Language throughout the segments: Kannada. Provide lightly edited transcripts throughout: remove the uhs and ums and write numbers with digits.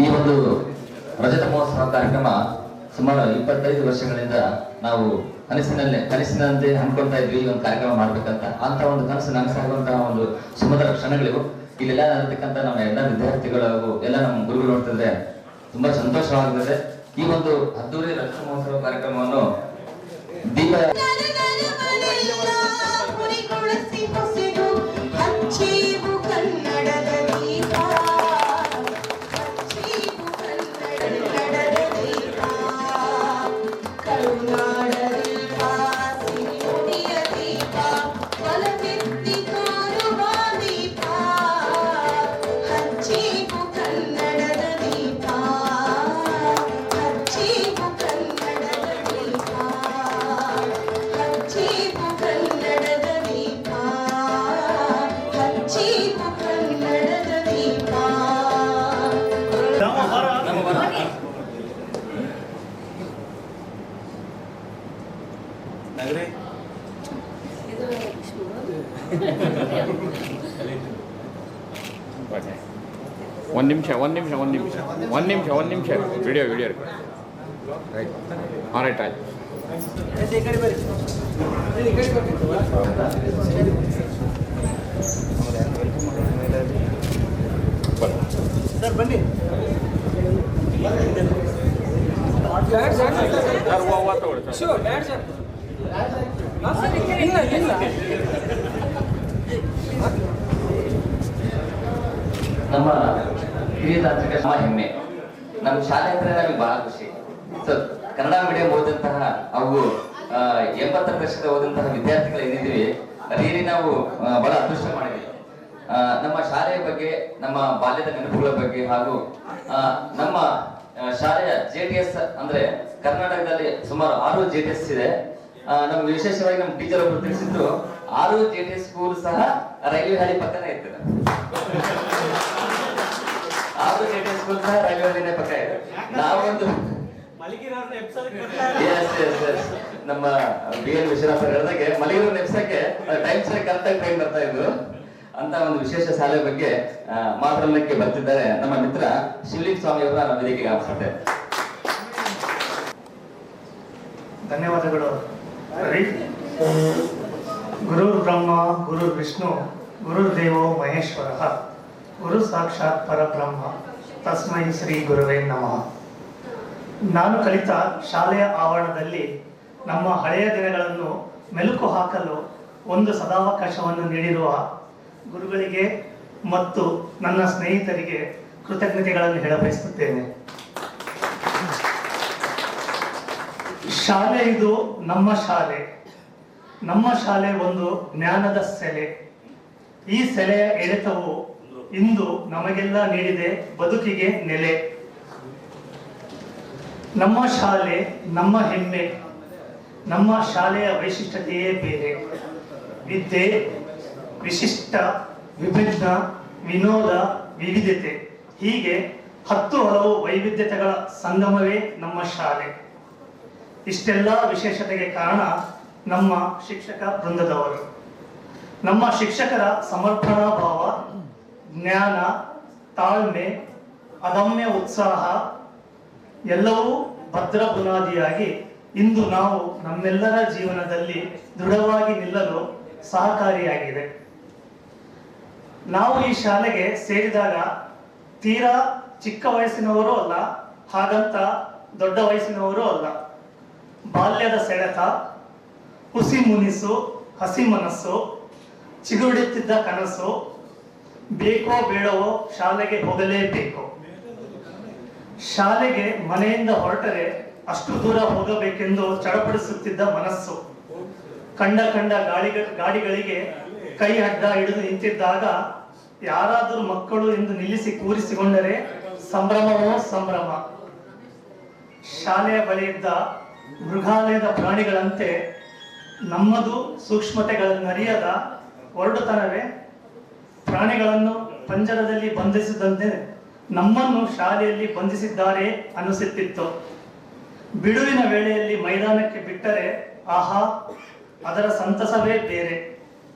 ಈ ಒಂದು ರಜತ ಮಹೋತ್ಸವ ಕಾರ್ಯಕ್ರಮ ಸುಮಾರು 25 ವರ್ಷಗಳಿಂದ ನಾವು ಕನಸಿನಂತೆ ಅನ್ಕೊಳ್ತಾ ಇದ್ವಿ ಈ ಒಂದು ಕಾರ್ಯಕ್ರಮ ಮಾಡ್ಬೇಕಂತ. ಅಂತ ಒಂದು ಕನಸು ನನಸಾಗುವಂತಹ ಒಂದು ಸುಮಧುರ ಕ್ಷಣಗಳಿವು. ಇಲ್ಲೆಲ್ಲ ಇರತಕ್ಕಂಥ ನಮ್ಮ ಎಲ್ಲ ವಿದ್ಯಾರ್ಥಿಗಳು ಎಲ್ಲ ನಮ್ಮ ಗುರುಗಳು ನೋಡ್ತಿದ್ರೆ ತುಂಬಾ ಸಂತೋಷವಾಗುತ್ತದೆ. ಈ ಒಂದು ಅದ್ದೂರಿ ರಜತ ಮಹೋತ್ಸವ ಕಾರ್ಯಕ್ರಮವನ್ನು ದೀಪ ಒಂದು ನಿಮಿಷ ವಿಡಿಯೋ ರೈಟ್ ರೈಟ್ ಆಯ್ತು. ಸರ್ ಬನ್ನಿ. ನಮ್ಮ ಹಿರಿಯ ತಾಂತ್ರಿಕ ಹೆಮ್ಮೆ. ನಮ್ಮ ಶಾಲೆ ಅಂದ್ರೆ ನಮಗೆ ಬಹಳ ಖುಷಿ. ಸೊ ಕನ್ನಡ ಮೀಡಿಯಂ ಓದಂತಹ ಅವು 80ರ ದಶಕದ ಓದಂತಹ ವಿದ್ಯಾರ್ಥಿಗಳು ಏನಿದ್ದೀವಿ ಅದೇರಿ ನಾವು ಬಹಳ ಅದೃಷ್ಟ ಮಾಡಿದ್ವಿ. ನಮ್ಮ ಶಾಲೆಯ ಬಗ್ಗೆ, ನಮ್ಮ ಬಾಲ್ಯದ ನೆನಪುಗಳ ಬಗ್ಗೆ ಹಾಗೂ ನಮ್ಮ ಶಾಲೆಯ JTS ಅಂದ್ರೆ ಕರ್ನಾಟಕದಲ್ಲಿ ಸುಮಾರು 6 JTS ಇದೆ. ನಮ್ಗೆ ವಿಶೇಷವಾಗಿ ನಮ್ಮ ಟೀಚರ್ ಒಬ್ಬರು ತಿಳಿಸಿದ್ರು 6 JTS ಸ್ಕೂಲ್ ಸಹ ರೈಲ್ವೆ ಹಳಿ ಪಕ್ಕನೇ ಇರ್ತದೆ. 6 JTS ಸ್ಕೂಲ್ ಸಹ ರೈಲ್ವೆ ಹಳಿನೇ ಪಕ್ಕ ಇದೆ. ನಾವೊಂದು ನಮ್ಮ BN ವಿಶ್ವನಾಥ್ ಹೇಳಿದಾಗೆ ಮಲಿಗರನ್ನ ಎಬ್ಸಕ್ಕೆ ಟೈಮ್ ಸರಿ ಕರೆಕ್ಟಾಗಿ ಟ್ರೈನ್ ಬರ್ತಾ ಇದ್ರು ಅಂತ ಒಂದು ವಿಶೇಷ ಶಾಲೆ ಬಗ್ಗೆ ಮಾತನಾಡಲಿಕ್ಕೆ ಬರ್ತಿದ್ದಾರೆ ನಮ್ಮ ಮಿತ್ರ ಶಿವಲಿಂಗ ಸ್ವಾಮಿ ಅವರ ನಮ್ಮ ವೇದಿಕೆಗೆ ಆಹ್ವಾನಿಸುತ್ತೆ. ಧನ್ಯವಾದಗಳು. ಗುರುರ್ ಬ್ರಹ್ಮ ಗುರುರ್ ವಿಷ್ಣು ಗುರುರ್ದೇವೋ ಮಹೇಶ್ವರ ಗುರು ಸಾಕ್ಷಾತ್ ಪರಬ್ರಹ್ಮ ತಸ್ಮೈ ಶ್ರೀ ಗುರುವೇ ನಮಃ. ನಾನು ಕಲಿತ ಶಾಲೆಯ ಆವರಣದಲ್ಲಿ ನಮ್ಮ ಹಳೆಯ ದಿನಗಳನ್ನು ಮೆಲುಕು ಹಾಕಲು ಒಂದು ಸದಾವಕಾಶವನ್ನು ನೀಡಿರುವ ಗುರುಗಳಿಗೆ ಮತ್ತು ನನ್ನ ಸ್ನೇಹಿತರಿಗೆ ಕೃತಜ್ಞತೆಗಳನ್ನು ಹೇಳಬಯಸುತ್ತೇನೆ. ಶಾಲೆ ಇದು ನಮ್ಮ ಶಾಲೆ. ನಮ್ಮ ಶಾಲೆ ಒಂದು ಜ್ಞಾನದ ಸೆಲೆ. ಈ ಸೆಲೆಯ ಎಳೆತವು ಇಂದು ನಮಗೆಲ್ಲ ನೀಡಿದೆ ಬದುಕಿಗೆ ನೆಲೆ. ನಮ್ಮ ಶಾಲೆ ನಮ್ಮ ಹೆಮ್ಮೆ. ನಮ್ಮ ಶಾಲೆಯ ವೈಶಿಷ್ಟ್ಯತೆಯೇ ಬೇರೆ. ವಿದ್ಯೆ, ವಿಶಿಷ್ಟ, ವಿಭಿನ್ನ, ವಿನೋದ, ವಿವಿಧತೆ ಹೀಗೆ 10 ಹಲವು ವೈವಿಧ್ಯತೆಗಳ ಸಂಗಮವೇ ನಮ್ಮ ಶಾಲೆ. ಇಷ್ಟೆಲ್ಲ ವಿಶೇಷತೆಗೆ ಕಾರಣ ನಮ್ಮ ಶಿಕ್ಷಕ ವೃಂದದವರು. ನಮ್ಮ ಶಿಕ್ಷಕರ ಸಮರ್ಪಣಾ ಭಾವ, ಜ್ಞಾನ, ತಾಳ್ಮೆ, ಅದಮ್ಯ ಉತ್ಸಾಹ ಎಲ್ಲವೂ ಭದ್ರ ಬುನಾದಿಯಾಗಿ ಇಂದು ನಾವು ನಮ್ಮೆಲ್ಲರ ಜೀವನದಲ್ಲಿ ದೃಢವಾಗಿ ನಿಲ್ಲಲು ಸಹಕಾರಿಯಾಗಿದೆ. ನಾವು ಈ ಶಾಲೆಗೆ ಸೇರಿದಾಗ ತೀರಾ ಚಿಕ್ಕ ವಯಸ್ಸಿನವರೂ ಅಲ್ಲ, ಹಾಗಂತ ದೊಡ್ಡ ವಯಸ್ಸಿನವರೂ ಅಲ್ಲ. ಬಾಲ್ಯದ ಸೆಳೆತ, ಹುಸಿ ಮುನಿಸು, ಹಸಿ ಮನಸ್ಸು, ಚಿಗುರುಡುತ್ತಿದ್ದ ಕನಸು, ಬೇಕೋ ಬೇಡವೋ ಶಾಲೆಗೆ ಹೋಗಲೇಬೇಕು. ಶಾಲೆಗೆ ಮನೆಯಿಂದ ಹೊರಟರೆ ಅಷ್ಟು ದೂರ ಹೋಗಬೇಕೆಂದು ಚಡಪಡಿಸುತ್ತಿದ್ದ ಮನಸ್ಸು, ಕಂಡ ಗಾಡಿಗಳಿಗೆ ಕೈ ಅಡ್ಡ ಹಿಡಿದು ನಿಂತಿದ್ದಾಗ ಯಾರಾದರೂ ಮಕ್ಕಳು ಎಂದು ನಿಲ್ಲಿಸಿ ಕೂರಿಸಿಕೊಂಡರೆ ಸಂಭ್ರಮವೋ ಸಂಭ್ರಮ. ಶಾಲೆಯ ಬಳಿಯಿದ್ದ ಮೃಗಾಲಯದ ಪ್ರಾಣಿಗಳಂತೆ ನಮ್ಮದು ಸೂಕ್ಷ್ಮತೆಗಳನ್ನರಿಯದ ಒರಡುತನವೇ ಪ್ರಾಣಿಗಳನ್ನು ಪಂಜರದಲ್ಲಿ ಬಂಧಿಸಿದಂತೆ ನಮ್ಮನ್ನು ಶಾಲೆಯಲ್ಲಿ ಬಂಧಿಸಿದ್ದಾರೆ ಅನ್ನಿಸುತ್ತಿತ್ತು. ಬಿಡುವಿನ ವೇಳೆಯಲ್ಲಿ ಮೈದಾನಕ್ಕೆ ಬಿಟ್ಟರೆ ಆಹಾ, ಅದರ ಸಂತಸವೇ ಬೇರೆ.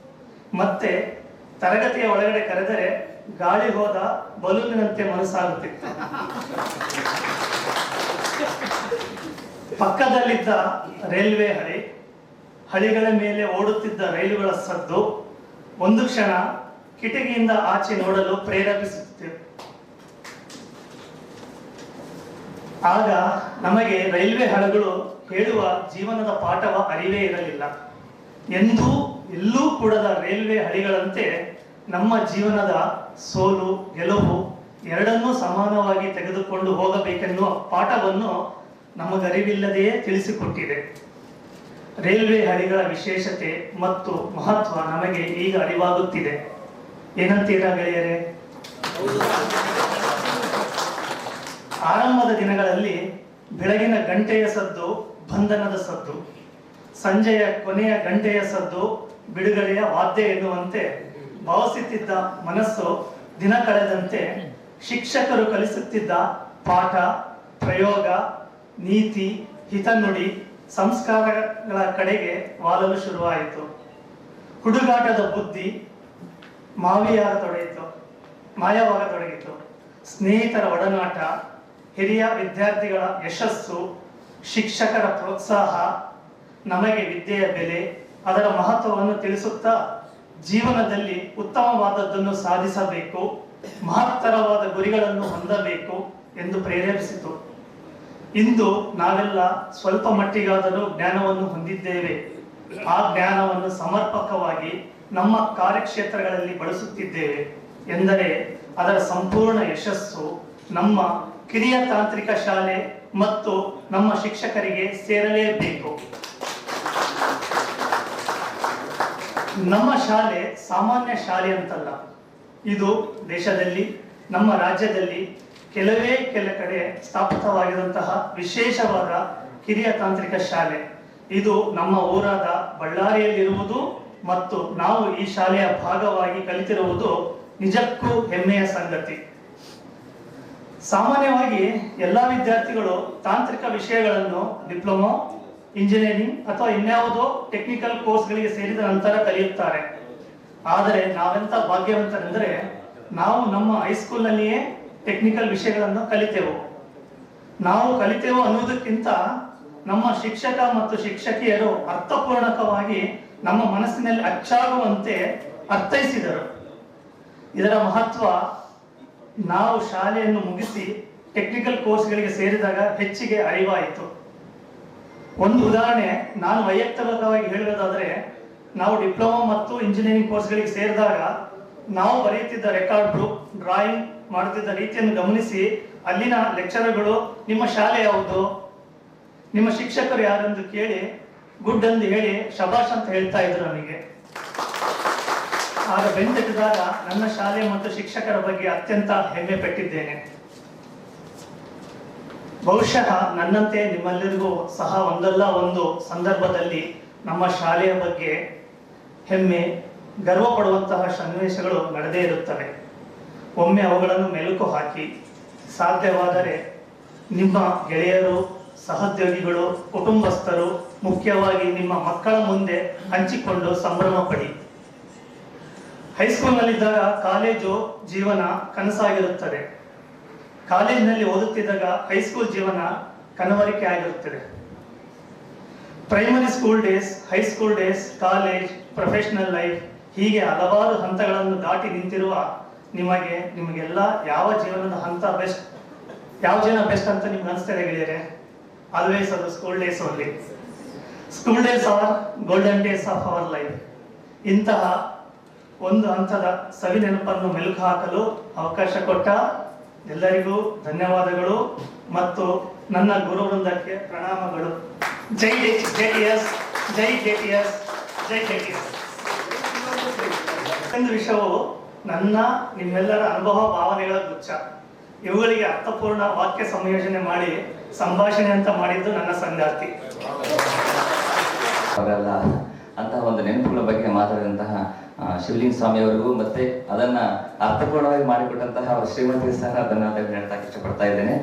ಮತ್ತೆ ತರಗತಿಯ ಒಳಗಡೆ ಕರೆದರೆ ಗಾಳಿ ಹೋದ ಬಲೂನಿನಂತೆ ಮನಸ್ಸಾಗುತ್ತಿತ್ತು. ಪಕ್ಕದಲ್ಲಿದ್ದ ರೈಲ್ವೆ ಹಳಿಗಳ ಮೇಲೆ ಓಡುತ್ತಿದ್ದ ರೈಲುಗಳ ಸದ್ದು ಒಂದು ಕ್ಷಣ ಕಿಟಕಿಯಿಂದ ಆಚೆ ನೋಡಲು ಪ್ರೇರೇಪಿಸುತ್ತಿತ್ತು. ಆಗ ನಮಗೆ ರೈಲ್ವೆ ಹಳಗಳು ಹೇಳುವ ಜೀವನದ ಪಾಠವ ಅರಿವೇ ಇರಲಿಲ್ಲ. ಎಲ್ಲೂ ಕೂಡದ ರೈಲ್ವೆ ಹಳಿಗಳಂತೆ ನಮ್ಮ ಜೀವನದ ಸೋಲು ಗೆಲುವು ಎರಡನ್ನೂ ಸಮಾನವಾಗಿ ತೆಗೆದುಕೊಂಡು ಹೋಗಬೇಕೆನ್ನುವ ಪಾಠವನ್ನು ನಮಗರಿವಿಲ್ಲದೆಯೇ ತಿಳಿಸಿಕೊಟ್ಟಿದೆ. ರೈಲ್ವೆ ಹಳಿಗಳ ವಿಶೇಷತೆ ಮತ್ತು ಮಹತ್ವ ನಮಗೆ ಈಗ ಅರಿವಾಗುತ್ತಿದೆ. ಏನಂತೀರಾ ಗೆಳೆಯರೇ? ಆರಂಭದ ದಿನಗಳಲ್ಲಿ ಬೆಳಗಿನ ಗಂಟೆಯ ಸದ್ದು ಬಂಧನದ ಸದ್ದು, ಸಂಜೆಯ ಕೊನೆಯ ಗಂಟೆಯ ಸದ್ದು ಬಿಡುಗಡೆಯ ವಾದ್ಯ ಎನ್ನುವಂತೆ ಭಾವಿಸುತ್ತಿದ್ದ ಮನಸ್ಸು ದಿನ ಕಳೆದಂತೆ ಶಿಕ್ಷಕರು ಕಲಿಸುತ್ತಿದ್ದ ಪಾಠ, ಪ್ರಯೋಗ, ನೀತಿ, ಹಿತನುಡಿ, ಸಂಸ್ಕಾರಗಳ ಕಡೆಗೆ ವಾಲಲು ಶುರುವಾಯಿತು. ಹುಡುಗಾಟದ ಬುದ್ಧಿ ಮಾಯವಾಗತೊಡಗಿತು. ಸ್ನೇಹಿತರ ಒಡನಾಟ, ಹಿರಿಯ ವಿದ್ಯಾರ್ಥಿಗಳ ಯಶಸ್ಸು, ಶಿಕ್ಷಕರ ಪ್ರೋತ್ಸಾಹ ನಮಗೆ ವಿದ್ಯೆಯ ಬೆಲೆ, ಅದರ ಮಹತ್ವವನ್ನು ತಿಳಿಸುತ್ತಾ ಜೀವನದಲ್ಲಿ ಉತ್ತಮವಾದದ್ದನ್ನು ಸಾಧಿಸಬೇಕು, ಮಹತ್ತರವಾದ ಗುರಿಗಳನ್ನು ಹೊಂದಬೇಕು ಎಂದು ಪ್ರೇರೇಪಿಸಿತು. ಇಂದು ನಾವೆಲ್ಲ ಸ್ವಲ್ಪ ಮಟ್ಟಿಗಾದರೂ ಜ್ಞಾನವನ್ನು ಹೊಂದಿದ್ದೇವೆ. ಆ ಜ್ಞಾನವನ್ನು ಸಮರ್ಪಕವಾಗಿ ನಮ್ಮ ಕಾರ್ಯಕ್ಷೇತ್ರಗಳಲ್ಲಿ ಬಳಸುತ್ತಿದ್ದೇವೆ ಎಂದರೆ ಅದರ ಸಂಪೂರ್ಣ ಯಶಸ್ಸು ನಮ್ಮ ಕಿರಿಯ ತಾಂತ್ರಿಕ ಶಾಲೆ ಮತ್ತು ನಮ್ಮ ಶಿಕ್ಷಕರಿಗೆ ಸೇರಲೇಬೇಕು. ನಮ್ಮ ಶಾಲೆ ಸಾಮಾನ್ಯ ಶಾಲೆ ಅಂತಲ್ಲ. ಇದು ದೇಶದಲ್ಲಿ, ನಮ್ಮ ರಾಜ್ಯದಲ್ಲಿ ಕೆಲ ಕಡೆ ಸ್ಥಾಪಿತವಾಗಿರುವಂತಹ ವಿಶೇಷವಾದ ಕಿರಿಯ ತಾಂತ್ರಿಕ ಶಾಲೆ. ಇದು ನಮ್ಮ ಊರಾದ ಬಳ್ಳಾರಿಯಲ್ಲಿರುವುದು ಮತ್ತು ನಾವು ಈ ಶಾಲೆಯ ಭಾಗವಾಗಿ ಕಲಿತಿರುವುದು ನಿಜಕ್ಕೂ ಹೆಮ್ಮೆಯ ಸಂಗತಿ. ಸಾಮಾನ್ಯವಾಗಿ ಎಲ್ಲ ವಿದ್ಯಾರ್ಥಿಗಳು ತಾಂತ್ರಿಕ ವಿಷಯಗಳನ್ನು ಡಿಪ್ಲೊಮಾ, ಇಂಜಿನಿಯರಿಂಗ್ ಅಥವಾ ಇನ್ಯಾವುದೋ ಟೆಕ್ನಿಕಲ್ ಕೋರ್ಸ್ಗಳಿಗೆ ಸೇರಿದ ನಂತರ ಕಲಿಯುತ್ತಾರೆ. ಆದರೆ ನಾವೆಂತ ಭಾಗ್ಯವಂತರೆಂದರೆ ನಾವು ನಮ್ಮ ಹೈಸ್ಕೂಲ್ನಲ್ಲಿಯೇ ಟೆಕ್ನಿಕಲ್ ವಿಷಯಗಳನ್ನು ಕಲಿತೆವು. ನಾವು ಕಲಿತೆವು ಅನ್ನುವುದಕ್ಕಿಂತ ನಮ್ಮ ಶಿಕ್ಷಕ ಮತ್ತು ಶಿಕ್ಷಕಿಯರು ಅರ್ಥಪೂರ್ಣಕವಾಗಿ ನಮ್ಮ ಮನಸ್ಸಿನಲ್ಲಿ ಅಚ್ಚಾಗುವಂತೆ ಅರ್ಥೈಸಿದರು. ಇದರ ಮಹತ್ವ ನಾವು ಶಾಲೆಯನ್ನು ಮುಗಿಸಿ ಟೆಕ್ನಿಕಲ್ ಕೋರ್ಸ್ಗಳಿಗೆ ಸೇರಿದಾಗ ಹೆಚ್ಚಿಗೆ ಅರಿವಾಯಿತು. ಒಂದು ಉದಾಹರಣೆ ನಾನು ವೈಯಕ್ತಿಕವಾಗಿ ಹೇಳುವುದಾದರೆ, ನಾವು ಡಿಪ್ಲೊಮಾ ಮತ್ತು ಇಂಜಿನಿಯರಿಂಗ್ ಕೋರ್ಸ್ಗಳಿಗೆ ಸೇರಿದಾಗ ನಾವು ಬರೆಯುತ್ತಿದ್ದ ರೆಕಾರ್ಡ್ ಬುಕ್, ಡ್ರಾಯಿಂಗ್ ಮಾಡುತ್ತಿದ್ದ ರೀತಿಯನ್ನು ಗಮನಿಸಿ ಅಲ್ಲಿನ ಲೆಕ್ಚರರ್ಗಳು ನಿಮ್ಮ ಶಾಲೆ ಯಾವುದು, ನಿಮ್ಮ ಶಿಕ್ಷಕರು ಯಾರೆಂದು ಕೇಳಿ ಗುಡ್ ಎಂದು ಹೇಳಿ ಶಬಾಷ್ ಅಂತ ಹೇಳ್ತಾ ಇದ್ರು ನನಗೆ. ಆಗ ಬೆಂತೆಟ್ಟಿದಾಗ ನನ್ನ ಶಾಲೆ ಮತ್ತು ಶಿಕ್ಷಕರ ಬಗ್ಗೆ ಅತ್ಯಂತ ಹೆಮ್ಮೆ ಪಟ್ಟಿದ್ದೇನೆ. ಬಹುಶಃ ನನ್ನಂತೆ ನಿಮ್ಮೆಲ್ಲರಿಗೂ ಸಹ ಒಂದಲ್ಲ ಒಂದು ಸಂದರ್ಭದಲ್ಲಿ ನಮ್ಮ ಶಾಲೆಯ ಬಗ್ಗೆ ಹೆಮ್ಮೆ, ಗರ್ವ ಪಡುವಂತಹ ಸನ್ನಿವೇಶಗಳು ನಡೆದೇ ಇರುತ್ತವೆ. ಒಮ್ಮೆ ಅವುಗಳನ್ನು ಮೆಲುಕು ಹಾಕಿ ಸಾಧ್ಯವಾದರೆ ನಿಮ್ಮ ಗೆಳೆಯರು, ಸಹೋದ್ಯೋಗಿಗಳು, ಕುಟುಂಬಸ್ಥರು, ಮುಖ್ಯವಾಗಿ ನಿಮ್ಮ ಮಕ್ಕಳ ಮುಂದೆ ಹಂಚಿಕೊಂಡು ಸಂಭ್ರಮ ಪಡಿ. ಹೈಸ್ಕೂಲ್ನಲ್ಲಿದ್ದಾಗ ಕಾಲೇಜು ಜೀವನ ಕನಸಾಗಿರುತ್ತದೆ. ಕಾಲೇಜಿನಲ್ಲಿ ಓದುತ್ತಿದ್ದಾಗ ಹೈಸ್ಕೂಲ್ ಜೀವನ ಕನವರಿಕೆ ಆಗಿರುತ್ತದೆ. Primary school days, high school days, college, professional life, ಹೀಗೆ ಹಲವಾರು ಹಂತಗಳನ್ನು ದಾಟಿ ನಿಂತಿರುವ ನಿಮಗೆಲ್ಲ ಯಾವ ಜೀವನದ ಹಂತ ಬೆಸ್ಟ್, ಯಾವ ಜೀವನ ಬೆಸ್ಟ್ ಅಂತ ನಿಮ್ಗೆ ಅನಿಸ್ತಾ ಗೆಳೆಯರೆ? ಆಲ್ವೇಸ್ ಅದು school days only. School days are golden days of our life. ಇಂತಹ ಒಂದು ಹಂತದ ಸವಿ ನೆನಪನ್ನು ಮೆಲುಕು ಹಾಕಲು ಅವಕಾಶ ಕೊಟ್ಟ ಎಲ್ಲರಿಗೂ ಧನ್ಯವಾದಗಳು ಮತ್ತು ನನ್ನ ಗುರು ವೃಂದಕ್ಕೆ ಪ್ರಣಾಮಗಳು. ಜೈ JTS, ಜೈ JTS, ಜೈ JTS. ಒಂದು ವಿಷಯವು ನನ್ನ ನಿಮ್ಮೆಲ್ಲರ ಅನುಭವ ಭಾವನೆಗಳ ಗುಚ್ಛ. ಇವುಗಳಿಗೆ ಅರ್ಥಪೂರ್ಣ ವಾಕ್ಯ ಸಂಯೋಜನೆ ಮಾಡಿ ಸಂಭಾಷಣೆ ಅಂತ ಮಾಡಿದ್ದು ನನ್ನ ಸಂಗಾತಿ. ಅವರೆಲ್ಲ ಅಂತಹ ಒಂದು ನೆನಪುಗಳ ಬಗ್ಗೆ ಮಾತಾಡಿದಂತಹ ಶಿವಲಿಂಗ ಸ್ವಾಮಿ ಅವರಿಗೂ ಮತ್ತೆ ಅದನ್ನ ಅರ್ಥಪೂರ್ಣವಾಗಿ ಮಾಡಿಕೊಟ್ಟಂತಹ ಶ್ರೀಮತಿ ಸಹ ಧನ್ಯವಾದಗಳು ಹೇಳ್ತಾ ಇಷ್ಟಪಡ್ತಾ ಇದ್ದೇನೆ.